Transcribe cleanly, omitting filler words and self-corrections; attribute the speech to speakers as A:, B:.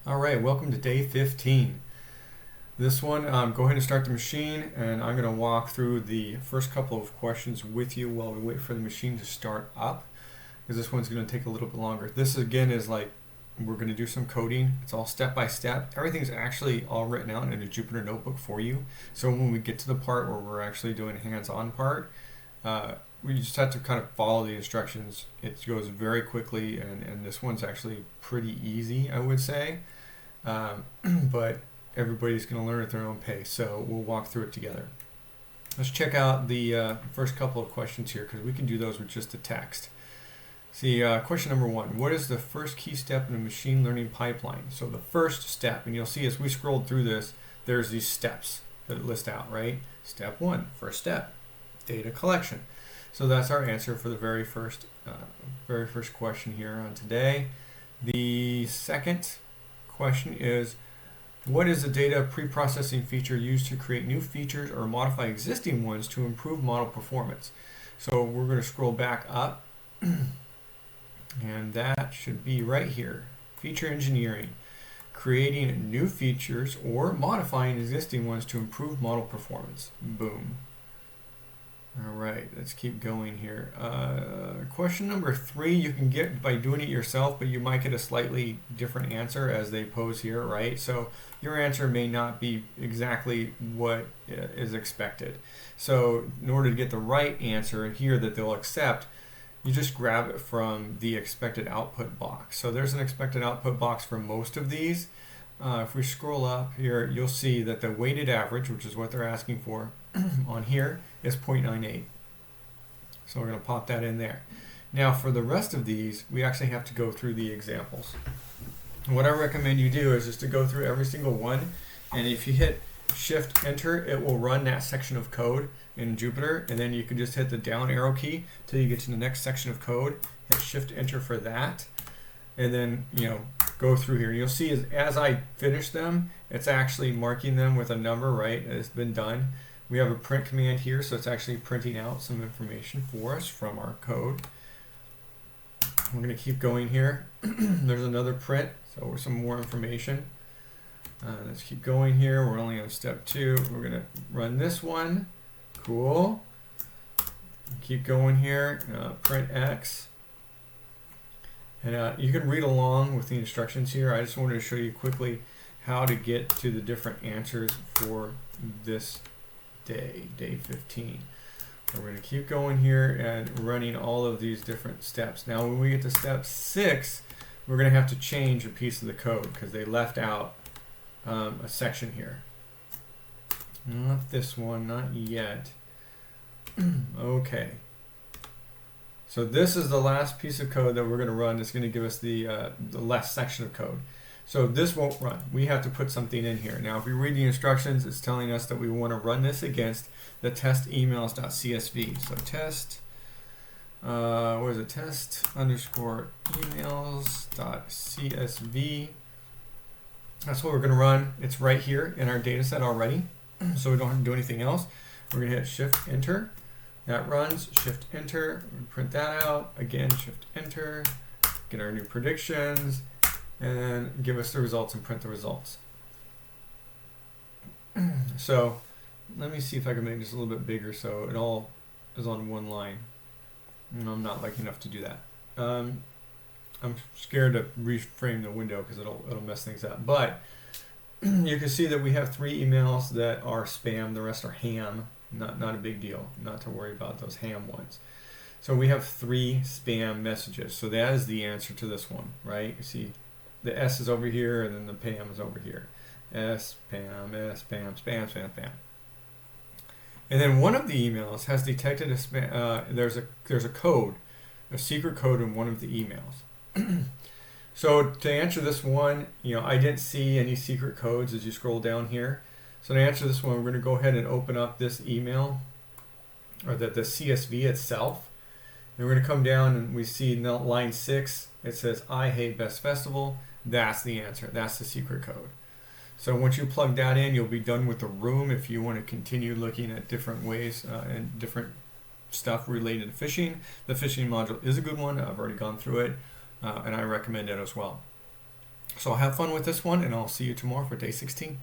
A: All right, welcome to day 15. This one, go ahead and start the machine, and I'm going to walk through the first couple of questions with you while we wait for the machine to start up, because this one's going to take a little bit longer. This again is like, we're going to do some coding. It's all step by step. Everything's actually all written out in a Jupyter notebook for you. So when we get to the part where we're actually doing hands-on part, we just have to kind of follow the instructions. It goes very quickly, and this one's actually pretty easy, I would say. But everybody's going to learn at their own pace, so we'll walk through it together. Let's check out the first couple of questions here, because we can do those with just the text. See, question number 1, what is the first key step in a machine learning pipeline? So the first step, and you'll see as we scrolled through this, there's these steps that it lists out, right? Step 1, first step, data collection. So that's our answer for the very first question here on today. The second question is, what is the data pre-processing feature used to create new features or modify existing ones to improve model performance? So we're going to scroll back up, and that should be right here. Feature engineering, creating new features or modifying existing ones to improve model performance. Boom. All right, let's keep going here. Question number 3, you can get by doing it yourself, but you might get a slightly different answer as they pose here, right? So your answer may not be exactly what is expected. So in order to get the right answer here that they'll accept, you just grab it from the expected output box. So there's an expected output box for most of these. If we scroll up here, you'll see that the weighted average, which is what they're asking for on here, is 0.98. So we're going to pop that in there. Now for the rest of these, we actually have to go through the examples. What I recommend you do is just to go through every single one, and if you hit Shift Enter, it will run that section of code in Jupyter, and then you can just hit the down arrow key till you get to the next section of code, hit Shift Enter for that, and then go through here. You'll see as I finish them, it's actually marking them with a number, right? It's been done. We have a print command here, so it's actually printing out some information for us from our code. We're going to keep going here. There's another print, so some more information. Let's keep going here. We're only on step 2. We're going to run this one. Cool. Keep going here. Print X. And you can read along with the instructions here. I just wanted to show you quickly how to get to the different answers for this day 15. So we're going to keep going here and running all of these different steps. Now when we get to step 6, we're going to have to change a piece of the code because they left out a section here. Not this one, not yet. Okay. So this is the last piece of code that we're going to run. That's going to give us the last section of code. So this won't run. We have to put something in here. Now if we read the instructions, it's telling us that we want to run this against the test emails.csv. So test, what is it? Test underscore emails.csv. That's what we're going to run. It's right here in our data set already. So we don't have to do anything else. We're going to hit Shift Enter. That runs. Shift Enter. Print that out. Again, Shift Enter. Get our new predictions. And give us the results and print the results. So let me see if I can make this a little bit bigger so it all is on one line. I'm not lucky enough to do that. I'm scared to reframe the window because it'll mess things up. But you can see that we have 3 emails that are spam. The rest are ham. Not a big deal. Not to worry about those ham ones. So we have 3 spam messages. So that is the answer to this one, right? You see the S is over here and then the PAM is over here. S, PAM, S, PAM, spam, spam, spam. And then one of the emails has detected a spam. There's a code, a secret code in one of the emails. So to answer this one, I didn't see any secret codes as you scroll down here. So to answer this one, we're going to go ahead and open up this email, or the CSV itself. And we're going to come down and we see line 6, it says, I hate Best Festival. That's the answer. That's the secret code. So once you plug that in, you'll be done with the room if you want to continue looking at different ways and different stuff related to phishing. The phishing module is a good one. I've already gone through it, and I recommend it as well. So have fun with this one, and I'll see you tomorrow for day 16.